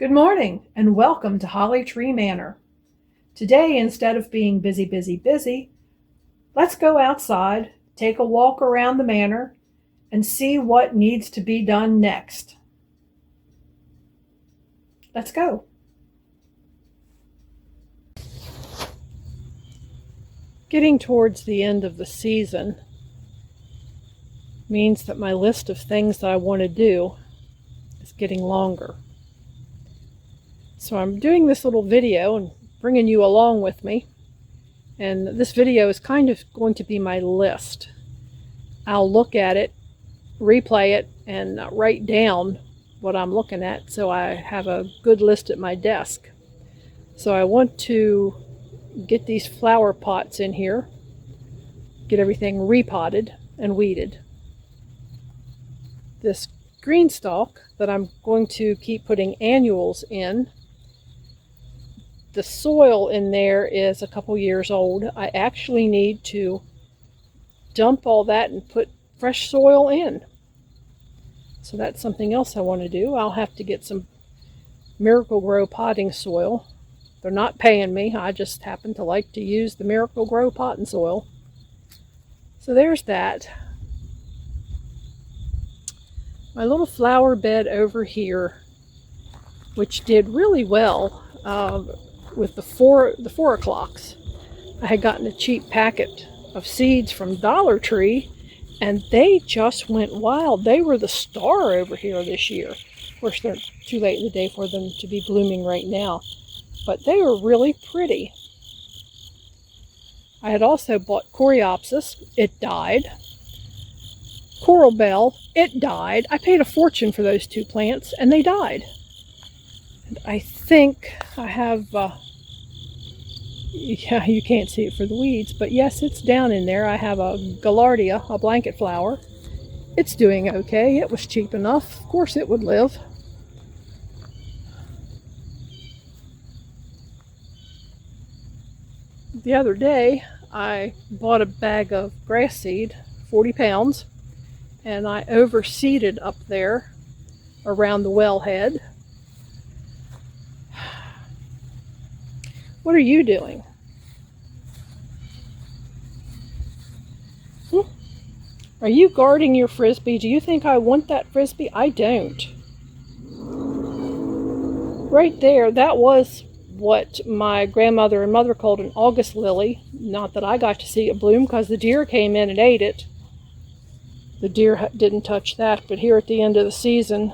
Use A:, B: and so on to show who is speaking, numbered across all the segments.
A: Good morning and welcome to Holly Tree Manor. Today, instead of being busy, let's go outside, take a walk around the manor, and see what needs to be done next. Let's go. Getting towards the end of the season means that my list of things that I want to do is getting longer. So I'm doing this little video and bringing you along with me. And this video is kind of going to be my list. I'll look at it, replay it, and write down what I'm looking at so I have a good list at my desk. So I want to get these flower pots in here, get everything repotted and weeded. This green stalk that I'm going to keep putting annuals in, the soil in there is a couple years old. I actually need to dump all that and put fresh soil in. So that's something else I want to do. I'll have to get some Miracle-Gro potting soil. They're not paying me. I just happen to like to use the Miracle-Gro potting soil. So there's that. My little flower bed over here, which did really well with the four o'clocks. I had gotten a cheap packet of seeds from Dollar Tree, and they just went wild. They were the star over here this year. Of course, they're too late in the day for them to be blooming right now, but they were really pretty. I had also bought Coreopsis. It died. Coral Bell. It died. I paid a fortune for those two plants, and they died. And I think I have, yeah, you can't see it for the weeds, but yes, it's down in there. I have a Gaillardia, a blanket flower. It's doing okay. It was cheap enough. Of course it would live. The other day, I bought a bag of grass seed, 40 pounds, and I overseeded up there around the wellhead. What are you doing? Are you guarding your frisbee? Do you think I want that frisbee? I don't. Right there, that was what my grandmother and mother called an August lily. Not that I got to see it bloom because the deer came in and ate it. The deer didn't touch that, but here at the end of the season,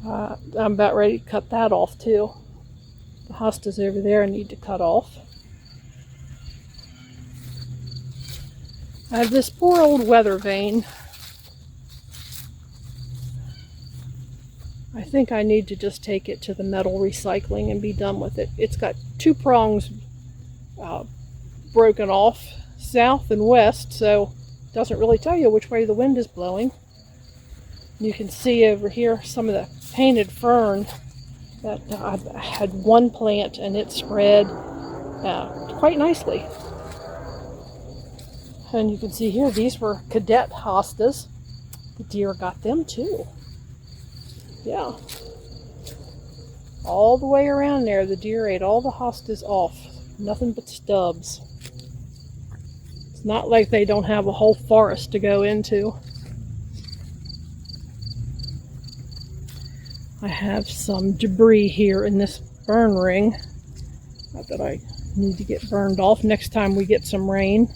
A: I'm about ready to cut that off too. The hostas over there I need to cut off. I have this poor old weather vane. I think I need to just take it to the metal recycling and be done with it. It's got two prongs broken off, south and west, so it doesn't really tell you which way the wind is blowing. You can see over here some of the painted fern that I had one plant and it spread quite nicely. And you can see here, these were cadet hostas. The deer got them too. Yeah. All the way around there, the deer ate all the hostas off. Nothing but stubs. It's not like they don't have a whole forest to go into. I have some debris here in this burn ring that I need to get burned off next time we get some rain.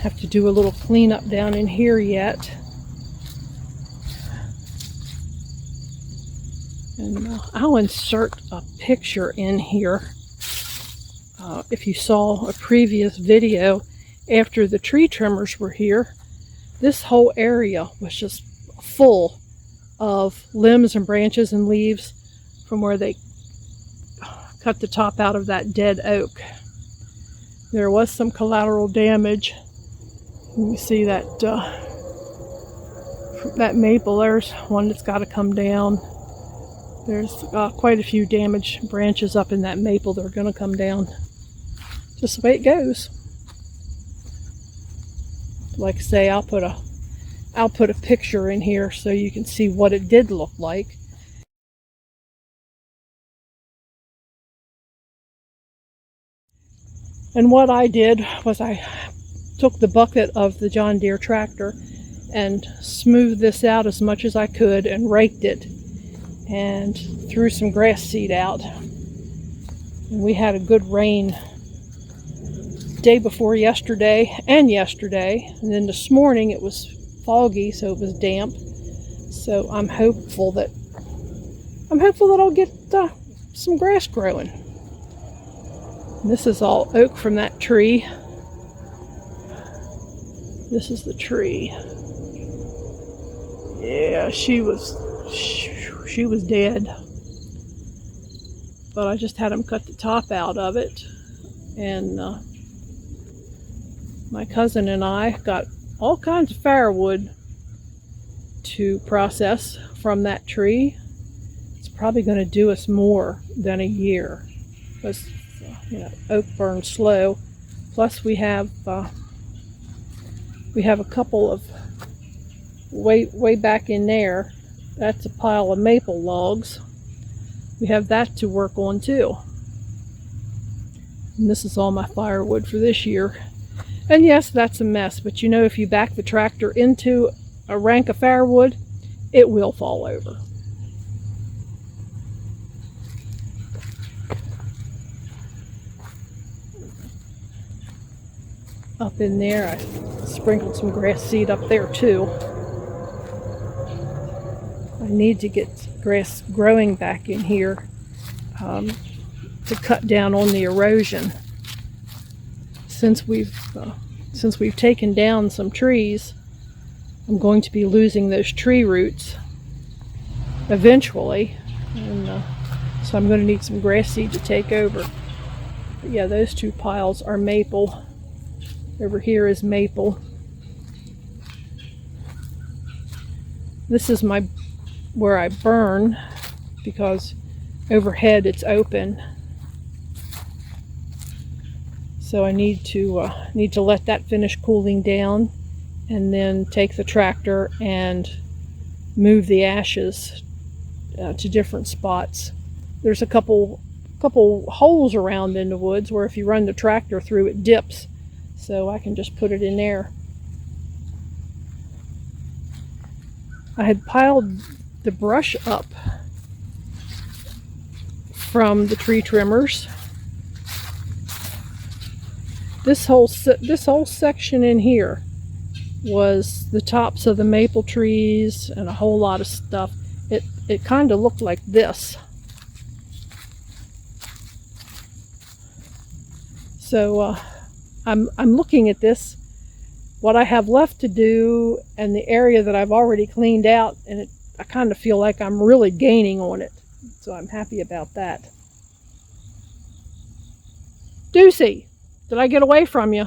A: Have to do a little cleanup down in here yet. And I'll insert a picture in here. If you saw a previous video after the tree trimmers were here, this whole area was just full of limbs and branches and leaves from where they cut the top out of that dead oak. There was some collateral damage. You see that that maple, there's one that's got to come down. There's quite a few damaged branches up in that maple that are going to come down. Just the way it goes. Like I say, I'll put a I'll put a picture in here so you can see what it did look like. And what I did was I took the bucket of the John Deere tractor and smoothed this out as much as I could and raked it and threw some grass seed out. And we had a good rain day before yesterday and then this morning it was foggy, so it was damp. So I'm hopeful that I'll get some grass growing. And this is all oak from that tree. This is the tree. Yeah, she was dead. But I just had them cut the top out of it. And my cousin and I got all kinds of firewood to process from that tree. It's probably going to do us more than a year. Because, oak burns slow. Plus we have a couple of way back in there. That's a pile of maple logs. We have that to work on too. And this is all my firewood for this year. And yes, that's a mess, but if you back the tractor into a rank of firewood, it will fall over. Up in there, I sprinkled some grass seed up there too. I need to get grass growing back in here to cut down on the erosion. Since we've taken down some trees, I'm going to be losing those tree roots eventually, and so I'm going to need some grass seed to take over. But yeah, those two piles are maple. Over here is maple. This is where I burn, because overhead it's open. So I need to let that finish cooling down, and then take the tractor and move the ashes to different spots. There's a couple holes around in the woods where if you run the tractor through, it dips. So I can just put it in there. I had piled the brush up from the tree trimmers. This whole section in here was the tops of the maple trees and a whole lot of stuff. It kind of looked like this. So I'm looking at this, what I have left to do, and the area that I've already cleaned out, and I kind of feel like I'm really gaining on it. So I'm happy about that. Deucey, did I get away from you?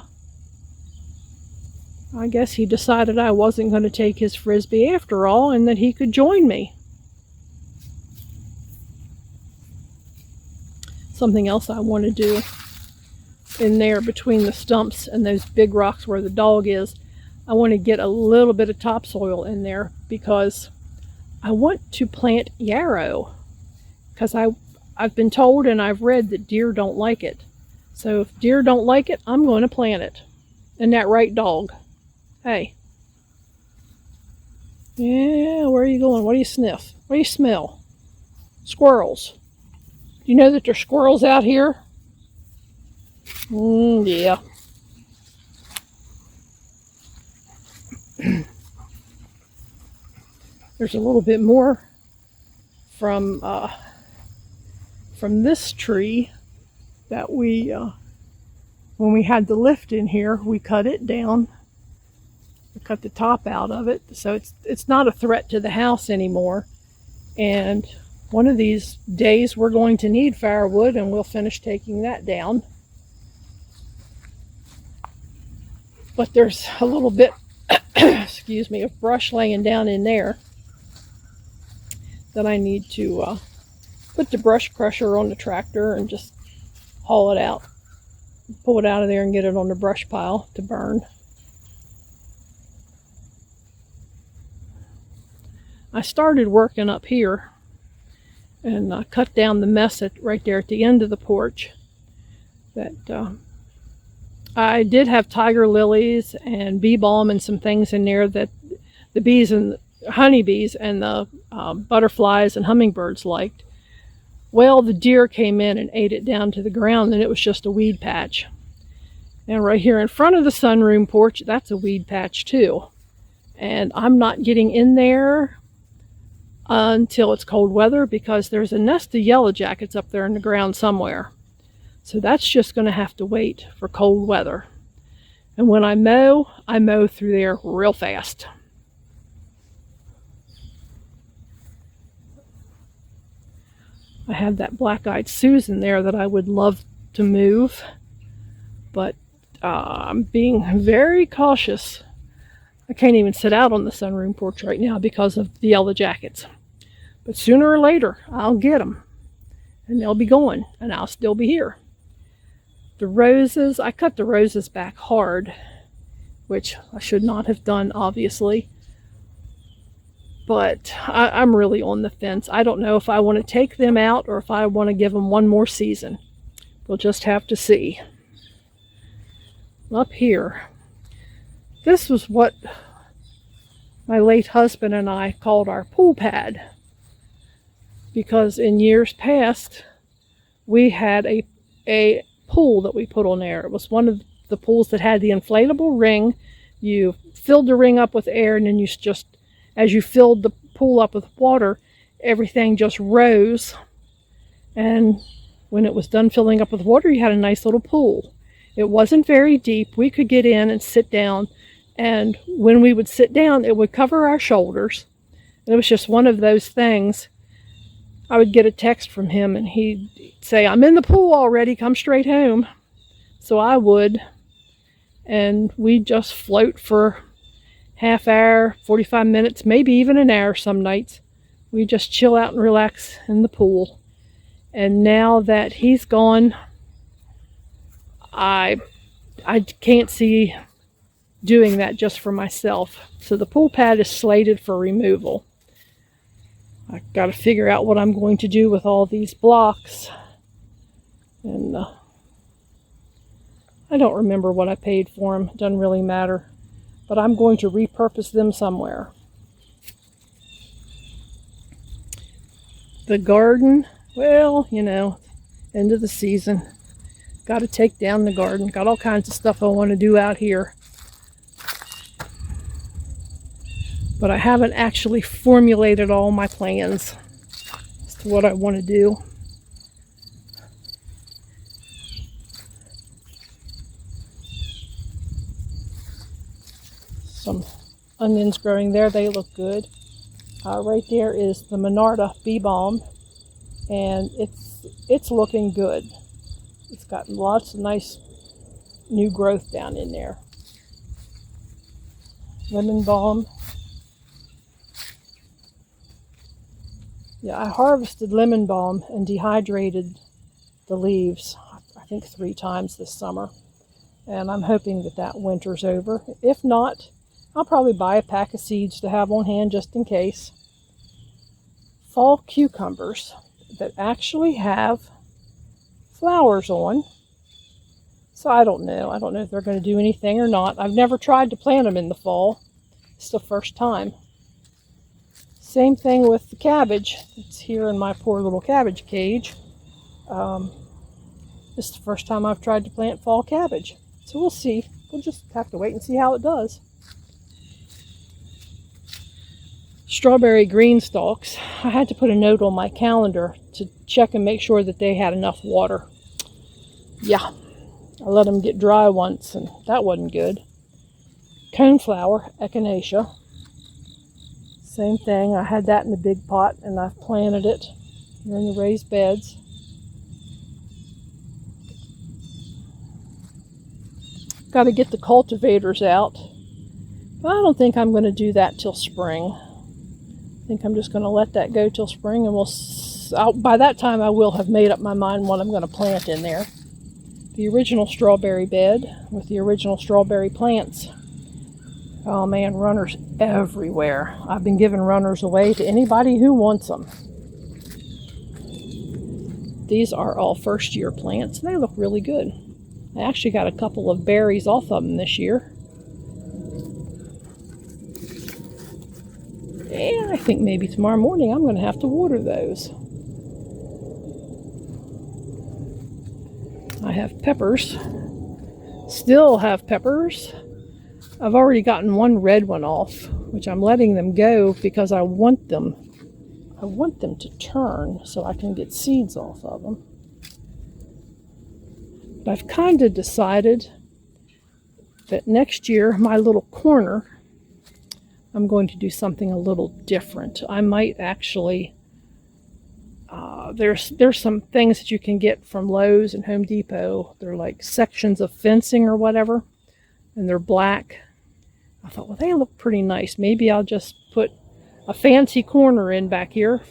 A: I guess he decided I wasn't going to take his frisbee after all, and that he could join me. Something else I want to do in there between the stumps and those big rocks where the dog is, I want to get a little bit of topsoil in there, because I want to plant yarrow, because I've been told and I've read that deer don't like it. So if deer don't like it, I'm going to plant it. Isn't that right, dog? Hey. Yeah, where are you going? What do you sniff? What do you smell? Squirrels. Do you know that there's squirrels out here? Yeah. There's a little bit more from this tree that we, when we had the lift in here, we cut it down. We cut the top out of it, so it's not a threat to the house anymore. And one of these days we're going to need firewood, and we'll finish taking that down. But there's a little bit, excuse me, of brush laying down in there that I need to put the brush crusher on the tractor and just haul it out, pull it out of there and get it on the brush pile to burn. I started working up here and cut down the mess right there at the end of the porch. That I did have tiger lilies and bee balm and some things in there that the bees and honeybees and the butterflies and hummingbirds liked. Well, the deer came in and ate it down to the ground, and it was just a weed patch. And right here in front of the sunroom porch, that's a weed patch too. And I'm not getting in there until it's cold weather, because there's a nest of yellow jackets up there in the ground somewhere. So that's just going to have to wait for cold weather. And when I mow through there real fast. I have that black-eyed Susan there that I would love to move, but I'm being very cautious. I can't even sit out on the sunroom porch right now because of the yellow jackets. But sooner or later, I'll get them, and they'll be going, and I'll still be here. The roses, I cut the roses back hard, which I should not have done, obviously. But I'm really on the fence. I don't know if I want to take them out or if I want to give them one more season. We'll just have to see. Up here, this was what my late husband and I called our pool pad. Because in years past, we had a pool that we put on there. It was one of the pools that had the inflatable ring. You filled the ring up with air, and then you just, as you filled the pool up with water, everything just rose. And when it was done filling up with water, you had a nice little pool. It wasn't very deep. We could get in and sit down. And when we would sit down, it would cover our shoulders. And it was just one of those things. I would get a text from him, and he'd say, "I'm in the pool already, come straight home." So I would, and we'd just float for half hour, 45 minutes, maybe even an hour some nights. We just chill out and relax in the pool. And now that he's gone, I can't see doing that just for myself. So the pool pad is slated for removal. I got to figure out what I'm going to do with all these blocks. And I don't remember what I paid for them. It doesn't really matter. But I'm going to repurpose them somewhere. The garden, well, you know, end of the season. Got to take down the garden. Got all kinds of stuff I want to do out here. But I haven't actually formulated all my plans as to what I want to do. Some onions growing there, they look good. Right there is the Manor bee balm, and it's looking good. It's got lots of nice new growth down in there. Lemon balm. Yeah, I harvested lemon balm and dehydrated the leaves, I think 3 times this summer. And I'm hoping that winter's over. If not, I'll probably buy a pack of seeds to have on hand just in case. Fall cucumbers that actually have flowers on. So I don't know. I don't know if they're going to do anything or not. I've never tried to plant them in the fall. It's the first time. Same thing with the cabbage. It's here in my poor little cabbage cage. This is the first time I've tried to plant fall cabbage. So we'll see. We'll just have to wait and see how it does. Strawberry green stalks. I had to put a note on my calendar to check and make sure that they had enough water. Yeah, I let them get dry once, and that wasn't good. Coneflower, echinacea. Same thing. I had that in a big pot, and I've planted it here in the raised beds. Got to get the cultivators out. But I don't think I'm going to do that till spring. I think I'm just going to let that go till spring, and by that time I will have made up my mind what I'm going to plant in there. The original strawberry bed with the original strawberry plants. Oh man, runners everywhere. I've been giving runners away to anybody who wants them. These are all first-year plants. They look really good. I actually got a couple of berries off of them this year. And I think maybe tomorrow morning I'm going to have to water those. I have peppers. Still have peppers. I've already gotten one red one off, which I'm letting them go because I want them to turn so I can get seeds off of them. But I've kind of decided that next year, my little corner, I'm going to do something a little different. I might actually, there's some things that you can get from Lowe's and Home Depot. They're like sections of fencing or whatever, and they're black. I thought, well, they look pretty nice. Maybe I'll just put a fancy corner in back here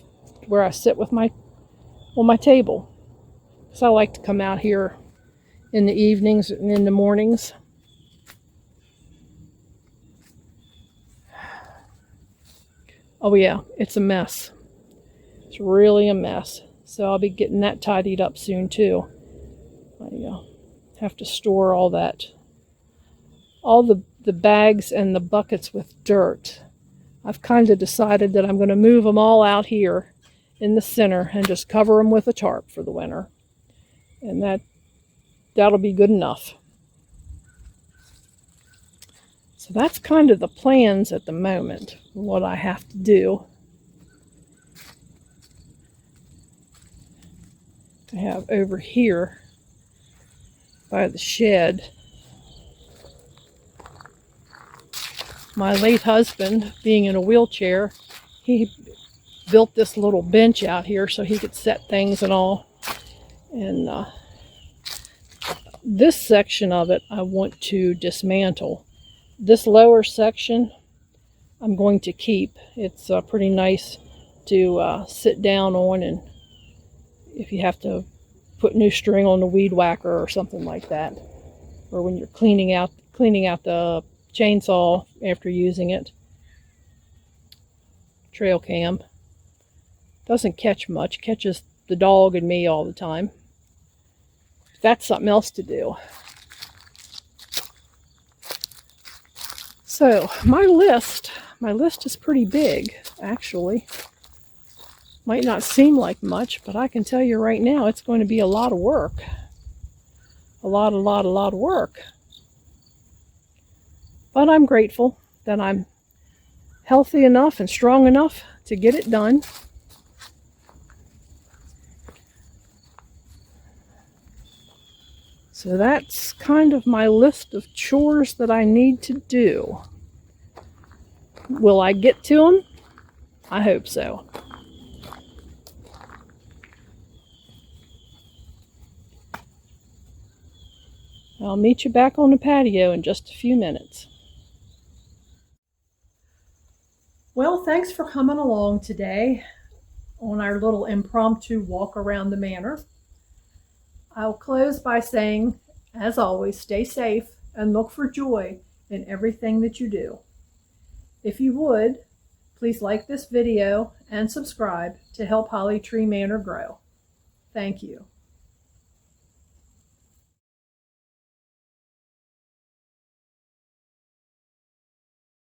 A: where I sit with on my table. So I like to come out here in the evenings and in the mornings. Oh yeah, it's a mess. It's really a mess. So I'll be getting that tidied up soon too. I have to store all that, all the bags and the buckets with dirt. I've kind of decided that I'm going to move them all out here in the center and just cover them with a tarp for the winter. And that'll be good enough. So that's kind of the plans at the moment, what I have to do. I have over here by the shed, my late husband, being in a wheelchair, he built this little bench out here so he could set things and all. And this section of it I want to dismantle. This lower section I'm going to keep. It's pretty nice to sit down on, and if you have to put new string on the weed whacker or something like that, or when you're cleaning out the chainsaw after using it. Trail cam doesn't catch much, catches the dog and me all the time. That's something else to do. So my list is pretty big, actually. Might not seem like much, but I can tell you right now it's going to be a lot of work. A lot of work. But I'm grateful that I'm healthy enough and strong enough to get it done. So that's kind of my list of chores that I need to do. Will I get to them? I hope so. I'll meet you back on the patio in just a few minutes. Well, thanks for coming along today on our little impromptu walk around the manor. I'll close by saying, as always, stay safe and look for joy in everything that you do. If you would, please like this video and subscribe to help Holly Tree Manor grow. Thank you.